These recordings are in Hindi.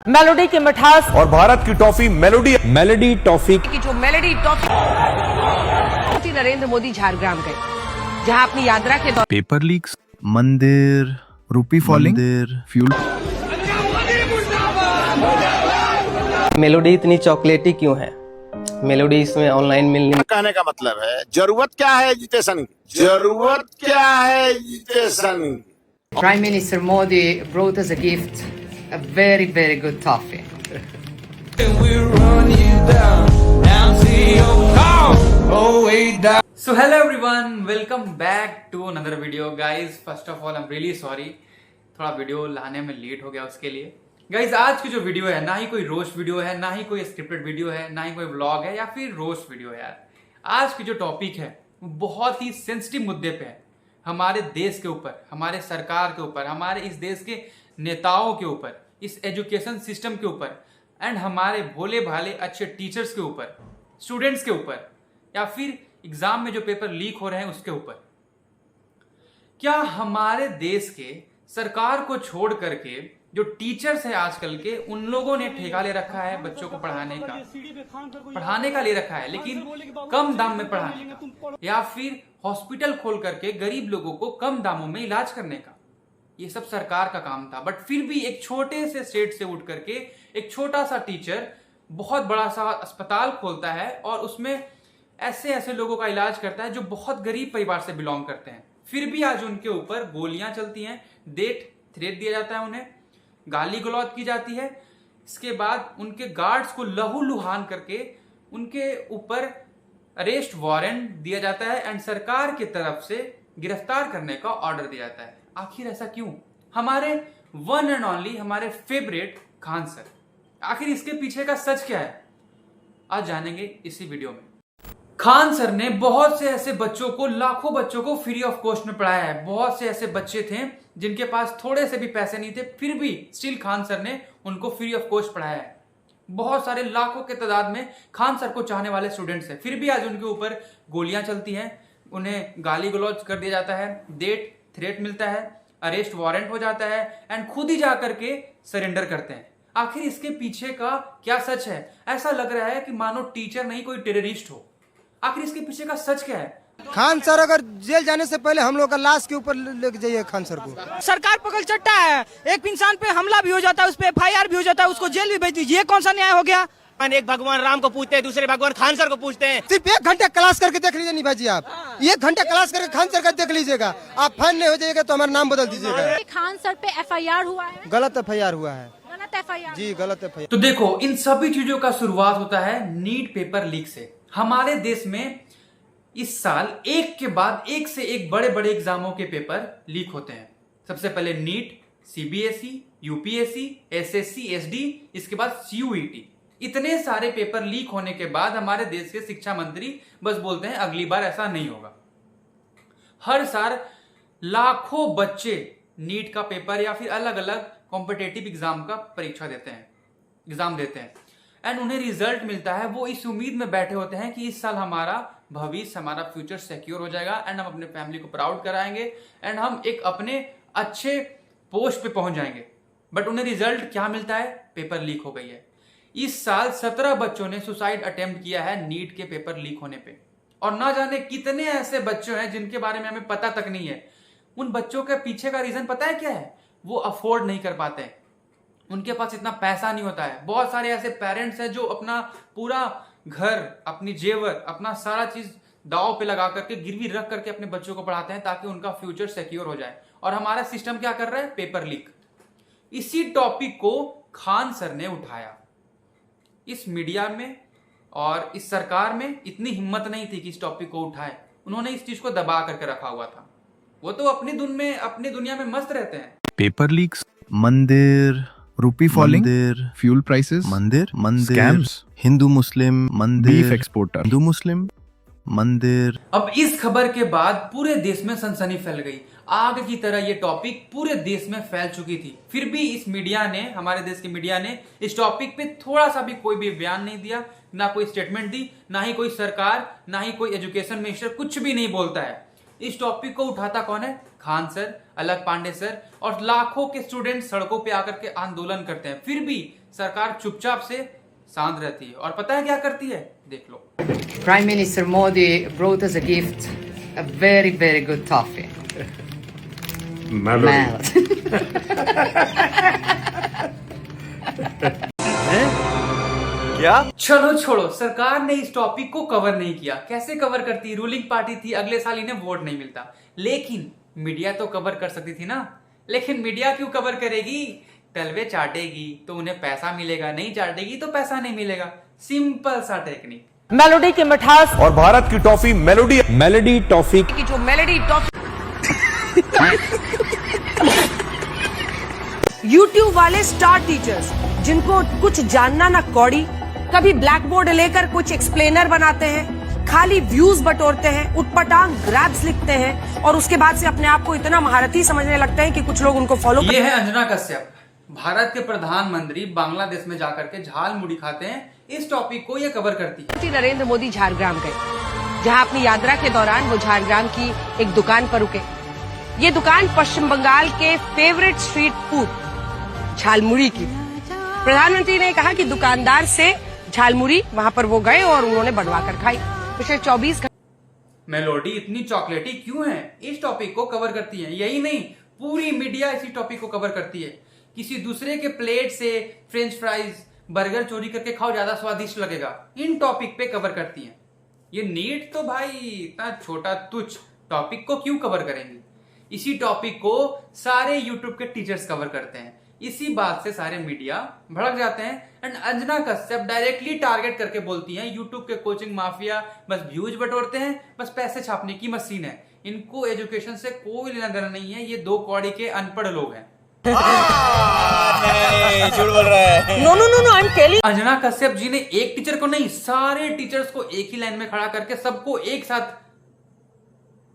मेलोडी की मिठास और भारत की टॉफी मेलोडी टॉफी की जो मेलोडी टॉफी नरेंद्र मोदी झारग्राम गए, जहां अपनी यात्रा के दौरान पेपर लीक्स, मंदिर, रूपी फॉलिंग, फ्यूल। मेलोडी इतनी चॉकलेटी क्यों है? मेलोडी इसमें ऑनलाइन मिलने कहने का मतलब है जरूरत क्या है एजुकेशन की, जरूरत क्या है एजुकेशन की। Prime Minister Modi brought us a gift, a very, very good toffee. So hello everyone, welcome back to another video guys. First of all I'm really sorry, थोड़ा वीडियो लाने में लेट हो गया उसके लिए। गाइज आज की जो वीडियो है ना ही कोई रोस्ट वीडियो है, ना ही कोई स्क्रिप्टेड वीडियो है, ना ही कोई व्लॉग है या फिर रोस्ट वीडियो है यार। आज की जो टॉपिक है वो बहुत ही सेंसिटिव मुद्दे पे है, हमारे देश के ऊपर, हमारे सरकार के ऊपर, हमारे इस देश के नेताओं के ऊपर, इस एजुकेशन सिस्टम के ऊपर एंड हमारे भोले भाले अच्छे टीचर्स के ऊपर, स्टूडेंट्स के ऊपर या फिर एग्जाम में जो पेपर लीक हो रहे हैं उसके ऊपर। क्या हमारे देश के सरकार को छोड़ करके जो टीचर्स है आजकल के, उन लोगों ने ठेका ले रखा है बच्चों को पढ़ाने का ले रखा है, लेकिन कम दाम में पढ़ाने का, या फिर हॉस्पिटल खोल करके गरीब लोगों को कम दामों में इलाज करने का। ये सब सरकार का काम था, बट फिर भी एक छोटे से स्टेट से उठ करके एक छोटा सा टीचर बहुत बड़ा सा अस्पताल खोलता है और उसमें ऐसे ऐसे लोगों का इलाज करता है जो बहुत गरीब परिवार से बिलोंग करते हैं। फिर भी आज उनके ऊपर गोलियां चलती हैं, डेथ थ्रेट दिया जाता है, उन्हें गाली गलौज की जाती है। इसके बाद उनके गार्ड्स को लहू लुहान करके उनके ऊपर अरेस्ट वारंट दिया जाता है एंड सरकार की तरफ से गिरफ्तार करने का ऑर्डर दिया जाता है। आखिर ऐसा क्यों? हमारे वन एंड ओनली, हमारे फेवरेट खान सर, आखिर इसके पीछे का सच क्या है आज जानेंगे इसी वीडियो में। खान सर ने बहुत से ऐसे बच्चों को, लाखों बच्चों को फ्री ऑफ कॉस्ट में पढ़ाया है। बहुत से ऐसे बच्चे थे जिनके पास थोड़े से भी पैसे नहीं थे, फिर भी स्टिल खान सर ने उनको फ्री ऑफ कॉस्ट पढ़ाया है। बहुत सारे लाखों के तादाद में खान सर को चाहने वाले स्टूडेंट्स हैं, फिर भी आज उनके ऊपर गोलियां चलती हैं, उन्हें गाली गलौज कर दिया जाता है, डेथ थ्रेट मिलता है, अरेस्ट वारंट हो जाता है एंड खुद ही जाकर के सरेंडर करते हैं। आखिर इसके पीछे का क्या सच है? ऐसा लग रहा है कि मानो टीचर नहीं कोई टेररिस्ट हो। आखिर इसके पीछे का सच क्या है? खान सर अगर जेल जाने से पहले हम लोग का लाश के ऊपर लेके जाइए खान सर को। सरकार पकड़ चट्टा है, एक इंसान पे हमला भी हो जाता है, उस पे FIR भी हो जाता है, उसको जेल भी भेज दीजिए। ये कौन सा न्याय हो गया? एक भगवान राम को पूछते हैं, दूसरे भगवान खान सर को पूछते हैं। सिर्फ 1 घंटे क्लास करके देख लीजिए नहीं भाजी, आप 1 घंटे क्लास करके खान सर का देख लीजिएगा, आप फैन नहीं हो जाइएगा तो हमारा नाम बदल दीजिएगा। खान सर पे FIR हुआ है, गलत FIR हुआ है, गलत FIR जी गलत FIR। तो देखो, इन सभी चीजों का शुरुआत होता है नीट पेपर लीक से। हमारे देश में इस साल एक के बाद एक से एक बड़े बड़े एग्जामों के पेपर लीक होते हैं। सबसे पहले NEET, CBSE, UPSC, SSC, SD, इसके बाद CUET। इतने सारे पेपर लीक होने के बाद हमारे देश के शिक्षा मंत्री बस बोलते हैं अगली बार ऐसा नहीं होगा। हर साल लाखों बच्चे नीट का पेपर या फिर अलग अलग कॉम्पिटेटिव एग्जाम का परीक्षा देते हैं, एग्जाम देते हैं एंड उन्हें रिजल्ट मिलता है। वो इस उम्मीद में बैठे होते हैं कि इस साल हमारा भविष्य, हमारा फ्यूचर सिक्योर हो जाएगा एंड हम अपने फैमिली को प्राउड कराएंगे एंड हम एक अपने अच्छे पोस्ट पे पहुंच जाएंगे। बट उन्हें रिजल्ट क्या मिलता है? पेपर लीक हो गई है। इस साल 17 बच्चों ने सुसाइड अटेम्प्ट किया है नीट के पेपर लीक होने पे, और ना जाने कितने ऐसे बच्चे हैं जिनके बारे में हमें पता तक नहीं है। उन बच्चों के पीछे का रीजन पता है क्या है? वो अफोर्ड नहीं कर पाते, उनके पास इतना पैसा नहीं होता है। बहुत सारे ऐसे पेरेंट्स हैं जो अपना पूरा घर, अपनी जेवर, अपना सारा चीज दांव पे लगा करके, गिरवी रख करके अपने बच्चों को पढ़ाते हैं ताकि उनका फ्यूचर सिक्योर हो जाए। और हमारा सिस्टम क्या कर रहा है? Paper leak. इसी टॉपिक को खान सर ने उठाया। इस मीडिया में और इस सरकार में इतनी हिम्मत नहीं थी कि इस टॉपिक को उठाए। उन्होंने इस चीज को दबा करके रखा हुआ था। वो तो अपनी दुनिया में मस्त रहते हैं। पेपर लीक्स, मंदिर, रूपी फॉलिंग, फ्यूल प्राइसेस, मंदिर, स्कैम्स, हिंदू मुस्लिम, मंदिर, बीफ एक्सपोर्टर, हिंदू मुस्लिम, मंदिर। अब इस खबर के बाद पूरे देश में सनसनी फैल गई। आग की तरह ये टॉपिक पूरे देश में फैल चुकी थी। फिर भी इस मीडिया ने, हमारे देश की मीडिया ने इस टॉपिक पे थोड़ा सा भी कोई भी बयान नहीं दिया, ना कोई स्टेटमेंट दी, ना ही कोई सरकार, ना ही कोई एजुकेशन मिनिस्टर, कुछ भी नहीं बोलता है। इस टॉपिक को उठाता कौन है? खान सर, अलग पांडे सर और लाखों के स्टूडेंट सड़कों पे आकर के आंदोलन करते हैं। फिर भी सरकार चुपचाप से शांत रहती है और पता है क्या करती है, देख लो। Prime Minister Modi brought us a gift, a very, very good toffee. क्या? चलो छोड़ो, सरकार ने इस टॉपिक को कवर नहीं किया। कैसे कवर करती? रूलिंग पार्टी थी, अगले साल इन्हें वोट नहीं मिलता। लेकिन मीडिया तो कवर कर सकती थी ना। लेकिन मीडिया क्यों कवर करेगी? तलवे चाटेगी तो उन्हें पैसा मिलेगा, नहीं चाटेगी तो पैसा नहीं मिलेगा। सिंपल सा टेक्निक। मेलोडी की मिठास और भारत की टॉफी मेलोडी टॉफी की जो मेलोडी टॉफी YouTube वाले स्टार टीचर्स जिनको कुछ जानना ना कौड़ी, कभी ब्लैक बोर्ड लेकर कुछ एक्सप्लेनर बनाते हैं, खाली व्यूज बटोरते हैं, उटपटांग ग्रैब्स लिखते हैं और उसके बाद से अपने आप को इतना महारथी समझने लगते हैं कि कुछ लोग उनको फॉलो। ये है अंजना कश्यप, भारत के प्रधानमंत्री बांग्लादेश में जाकर के झाल मुड़ी खाते हैं। इस टॉपिक को ये कवर करती है। नरेंद्र मोदी झारग्राम गए, जहां अपनी यात्रा के दौरान वो झारग्राम की एक दुकान पर रुके। ये दुकान पश्चिम बंगाल के फेवरेट स्ट्रीट फूड झालमुड़ी की। प्रधानमंत्री ने कहा कि दुकानदार से झालमुड़ी वहां पर वो गए और उन्होंने बनवा कर खाई। पिछले 24 घंटे मेलोडी इतनी चॉकलेटी क्यों है? इस टॉपिक को कवर करती है। यही नहीं, पूरी मीडिया इसी टॉपिक को कवर करती है। किसी दूसरे के प्लेट से फ्रेंच फ्राइज, बर्गर चोरी करके खाओ, ज्यादा स्वादिष्ट लगेगा। इन टॉपिक पे कवर करती हैं। ये नीट तो भाई इतना छोटा तुच्छ टॉपिक को क्यों कवर करेंगे? इसी टॉपिक को सारे यूट्यूब के टीचर्स कवर करते हैं। इसी बात से सारे मीडिया भड़क जाते हैं। And Anjana Kashyap directly target करके बोलती हैं, यूट्यूब के कोचिंग माफिया बस व्यूज बटोरते हैं, बस पैसे छापने की मशीन है। इनको एजुकेशन से कोई लेना देना नहीं है। ये 2 कौड़ी के अनपढ़ लोग हैं। झूठ बोल रहा है। No I am telling. Anjana Kashyap ji ने एक टीचर को नहीं, सारे टीचर्स को एक ही लाइन में खड़ा करके सबको एक साथ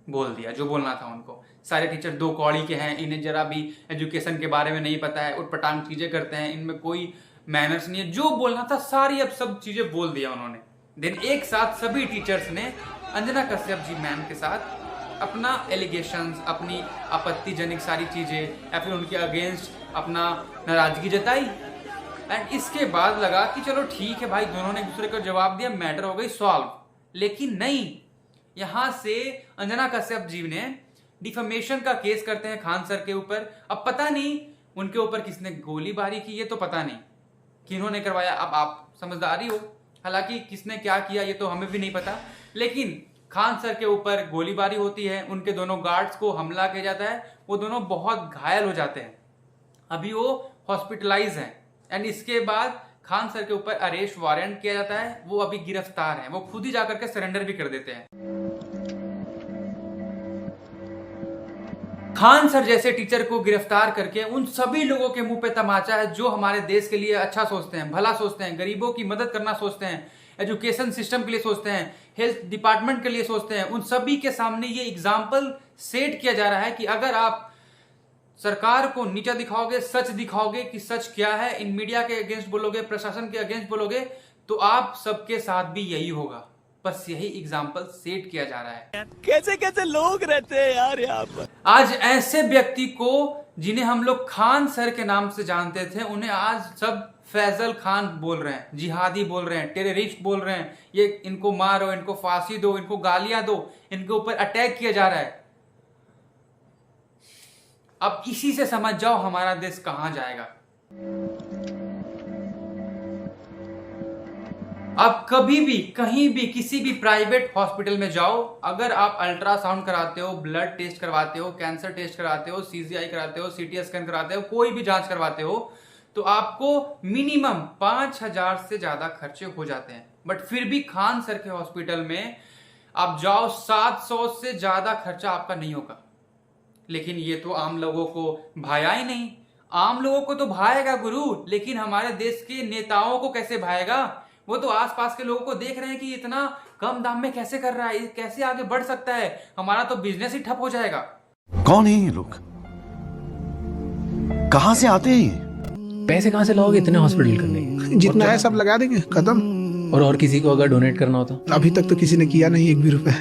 बोल दिया जो बोलना था उनको। सारे टीचर 2 कौड़ी के हैं, इन्हें जरा भी एजुकेशन के बारे में नहीं पता है, उटपटांग चीजें करते हैं, इनमें कोई मैनर्स नहीं है। जो बोलना था सारी अब सब चीजें बोल दिया उन्होंने। देन एक साथ सभी टीचर्स ने अंजना कश्यप जी मैम के साथ अपना एलिगेशंस, अपनी आपत्तिजनक सारी चीजें या फिर उनके अगेंस्ट अपना नाराजगी जताई। एंड इसके बाद लगा कि चलो ठीक है भाई, दोनों ने एक दूसरे को जवाब दिया, मैटर हो गई सॉल्व। लेकिन नहीं, यहां से अंजना कश्यप जी ने डिफेमेशन का केस करते हैं खान सर के ऊपर। अब पता नहीं उनके ऊपर किसने गोलीबारी की, ये तो पता नहीं किन्होंने करवाया। अब आप समझदारी हो, हालांकि किसने क्या किया ये तो हमें भी नहीं पता। लेकिन खान सर के ऊपर गोलीबारी होती है, उनके दोनों गार्ड्स को हमला किया जाता है, वो दोनों बहुत घायल हो जाते हैं। अभी वो हॉस्पिटलाइज हैं। एंड इसके बाद खान सर के ऊपर अरेस्ट वारंट किया जाता है। वो अभी गिरफ्तार हैं। वो खुद ही जाकर के सरेंडर भी कर देते हैं। खान सर जैसे टीचर को गिरफ्तार करके उन सभी लोगों के मुंह पे तमाचा है जो हमारे देश के लिए अच्छा सोचते हैं, भला सोचते हैं, गरीबों की मदद करना सोचते हैं, एजुकेशन सिस्टम के लिए सोचते हैं, हेल्थ डिपार्टमेंट के लिए सोचते हैं। उन सभी के सामने ये एग्जाम्पल सेट किया जा रहा है कि अगर आप सरकार को नीचा दिखाओगे, सच दिखाओगे कि सच क्या है, इन मीडिया के अगेंस्ट बोलोगे, प्रशासन के अगेंस्ट बोलोगे, तो आप सबके साथ भी यही होगा। बस यही एग्जाम्पल सेट किया जा रहा है। कैसे कैसे लोग रहते हैं यार यहाँ पर। आज ऐसे व्यक्ति को जिन्हें हम लोग खान सर के नाम से जानते थे, उन्हें आज सब फैजल खान बोल रहे हैं, जिहादी बोल रहे हैं, टेररिस्ट बोल रहे हैं। ये इनको मारो, इनको फांसी दो, इनको गालियां दो, इनके ऊपर अटैक किया जा रहा है। अब इसी से समझ जाओ हमारा देश कहां जाएगा। अब कभी भी कहीं भी किसी भी प्राइवेट हॉस्पिटल में जाओ, अगर आप अल्ट्रासाउंड कराते हो, ब्लड टेस्ट करवाते हो, कैंसर टेस्ट कराते हो, सीजीआई कराते हो, सीटी स्कैन कराते हो, कोई भी जांच करवाते हो, तो आपको मिनिमम 5,000 से ज्यादा खर्चे हो जाते हैं। बट फिर भी खान सर के हॉस्पिटल में आप जाओ, 700 से ज्यादा खर्चा आपका नहीं होगा। लेकिन ये तो आम लोगों को भाया ही नहीं। आम लोगों को तो भाएगा गुरु, लेकिन हमारे देश के नेताओं को कैसे भाएगा? वो तो आसपास के लोगों को देख रहे हैं कि इतना कम दाम में कैसे कर रहा है, कैसे आगे बढ़ सकता है, हमारा तो बिजनेस ही ठप हो जाएगा। कौन है ये लोग? कहां से आते हैं? पैसे कहाँ से लाओगे इतने हॉस्पिटल करने? जितना है सब लगा देंगे, खत्म। और किसी को अगर डोनेट करना होता? अभी तक तो किसी ने किया नहीं, 1 भी रुपए।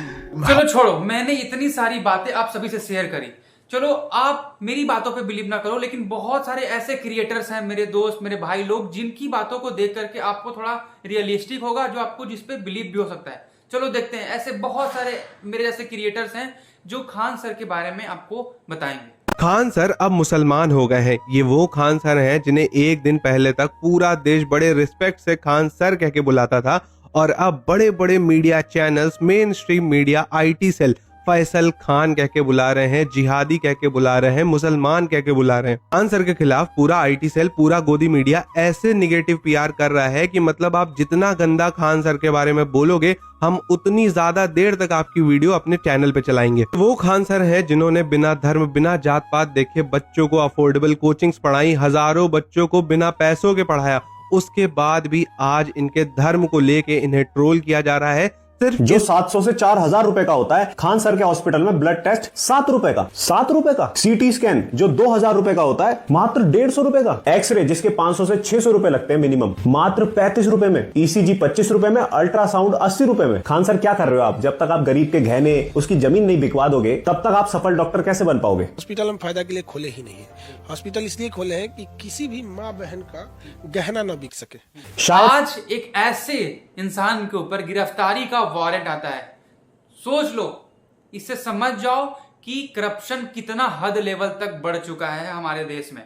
चलो छोड़ो, मैंने इतनी सारी बातें आप सभी से शेयर करी चलो आप मेरी बातों पे बिलीव ना करो, लेकिन बहुत सारे ऐसे क्रिएटर्स हैं, मेरे दोस्त, मेरे भाई लोग, जिनकी बातों को देख करके आपको थोड़ा रियलिस्टिक होगा, जो आपको जिस पे बिलीव भी हो सकता है। चलो देखते हैं, ऐसे बहुत सारे मेरे जैसे क्रिएटर्स हैं जो खान सर के बारे में आपको बताएंगे। खान सर अब मुसलमान हो गए हैं। ये वो खान सर हैं जिन्हें एक दिन पहले तक पूरा देश बड़े रिस्पेक्ट से खान सर कह के बुलाता था, और अब बड़े बड़े media channels, mainstream media, IT cell Faisal Khan कह के बुला रहे हैं, जिहादी कह के बुला रहे हैं, मुसलमान कह के बुला रहे हैं। खान सर के खिलाफ पूरा आईटी सेल, पूरा गोदी मीडिया ऐसे निगेटिव पीआर कर रहा है कि मतलब आप जितना गंदा खान सर के बारे में बोलोगे, हम उतनी ज्यादा देर तक आपकी वीडियो अपने चैनल पे चलाएंगे। वो खान सर हैं जिन्होंने बिना धर्म, बिना जात पात देखे बच्चों को अफोर्डेबल कोचिंग्स पढ़ाई, हजारों बच्चों को बिना पैसों के पढ़ाया। उसके बाद भी आज इनके धर्म को लेके इन्हें ट्रोल किया जा रहा है। सिर्फ जो 700 से 4000 रुपए का होता है, खान सर के हॉस्पिटल में ब्लड टेस्ट 7 रुपए का, 7 रुपए का। सीटी स्कैन जो 2000 रुपए का होता है, मात्र 150 रुपए का। एक्सरे जिसके 500 से 600 रुपए लगते हैं मिनिमम, मात्र 35 रुपए में। ईसीजी 25 रुपए में, अल्ट्रासाउंड 80 रुपए में। खान सर क्या कर रहे हो आप? जब तक आप गरीब के गहने, उसकी जमीन नहीं बिकवा दोगे, तब तक आप सफल डॉक्टर कैसे बन पाओगे? हॉस्पिटल हम फायदा के लिए खोले ही नहीं है। हॉस्पिटल इसलिए खोले हैं कि किसी भी माँ बहन का गहना न बिक सके। आज एक ऐसे इंसान के ऊपर गिरफ्तारी का वारंट आता है। सोच लो, इससे समझ जाओ कि करप्शन कितना हद लेवल तक बढ़ चुका है हमारे देश में।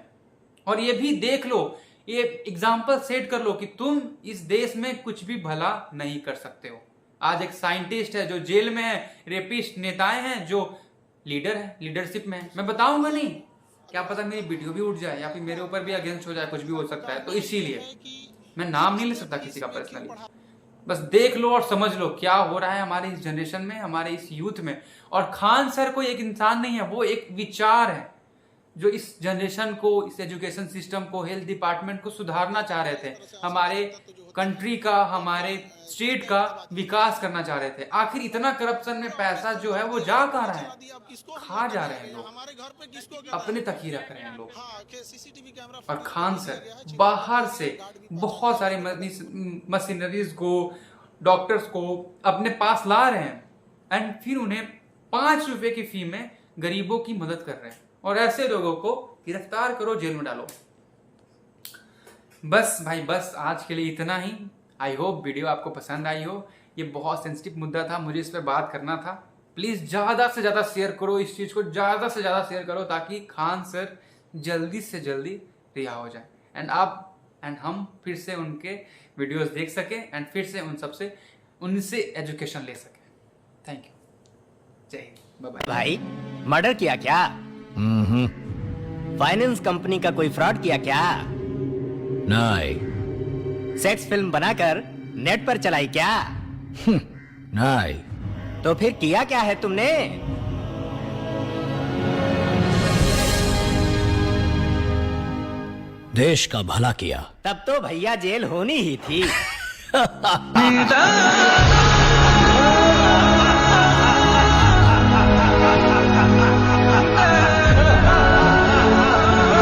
और ये भी देख लो, ये एग्जाम्पल सेट कर लो कि तुम इस देश में कुछ भी भला नहीं कर सकते हो। आज एक साइंटिस्ट है जो जेल में है, रेपिस्ट नेताएं हैं जो लीडर है, लीडरशिप में है। मैं बताऊंगा नहीं, क्या पता मेरी वीडियो भी उठ जाए या फिर मेरे ऊपर भी अगेंस्ट हो जाए, कुछ भी हो सकता है। तो इसीलिए मैं नाम नहीं ले सकता किसी का पर्सनली। बस देख लो और समझ लो क्या हो रहा है हमारे इस जनरेशन में, हमारे इस यूथ में। और खान सर कोई एक इंसान नहीं है, वो एक विचार है जो इस जनरेशन को, इस एजुकेशन सिस्टम को, हेल्थ डिपार्टमेंट को सुधारना चाह रहे थे, हमारे कंट्री का, हमारे स्टेट का विकास करना चाह रहे थे। आखिर इतना करप्शन में पैसा जो है वो जा कहाँ रहा है? खा जा रहे हैं लोग, अपने तक ही रख रहे हैं लोग। और खान सर बाहर से बहुत सारे मशीनरीज को, डॉक्टर्स को अपने पास ला रहे हैं, एंड फिर उन्हें 5 रुपए की फी में गरीबों की मदद कर रहे हैं। और ऐसे लोगों को गिरफ्तार करो, जेल में डालो। बस भाई बस, आज के लिए इतना ही। आई होप वीडियो आपको पसंद आई हो। ये बहुत सेंसिटिव मुद्दा था, मुझे इस पर बात करना था। प्लीज ज्यादा से ज्यादा शेयर करो, इस चीज को ज्यादा से ज्यादा शेयर करो, ताकि खान सर जल्दी से जल्दी रिहा हो जाए, एंड हम फिर से उनके वीडियोस देख सके, एंड फिर से उनसे एजुकेशन ले सके। थैंक यू, जय हिंद, बाय बाय। भाई मर्डर किया क्या? फाइनेंस कंपनी का कोई फ्रॉड किया क्या? नहीं। सेक्स फिल्म बनाकर नेट पर चलाई क्या? नहीं। तो फिर किया क्या है तुमने? देश का भला किया। तब तो भैया जेल होनी ही थी।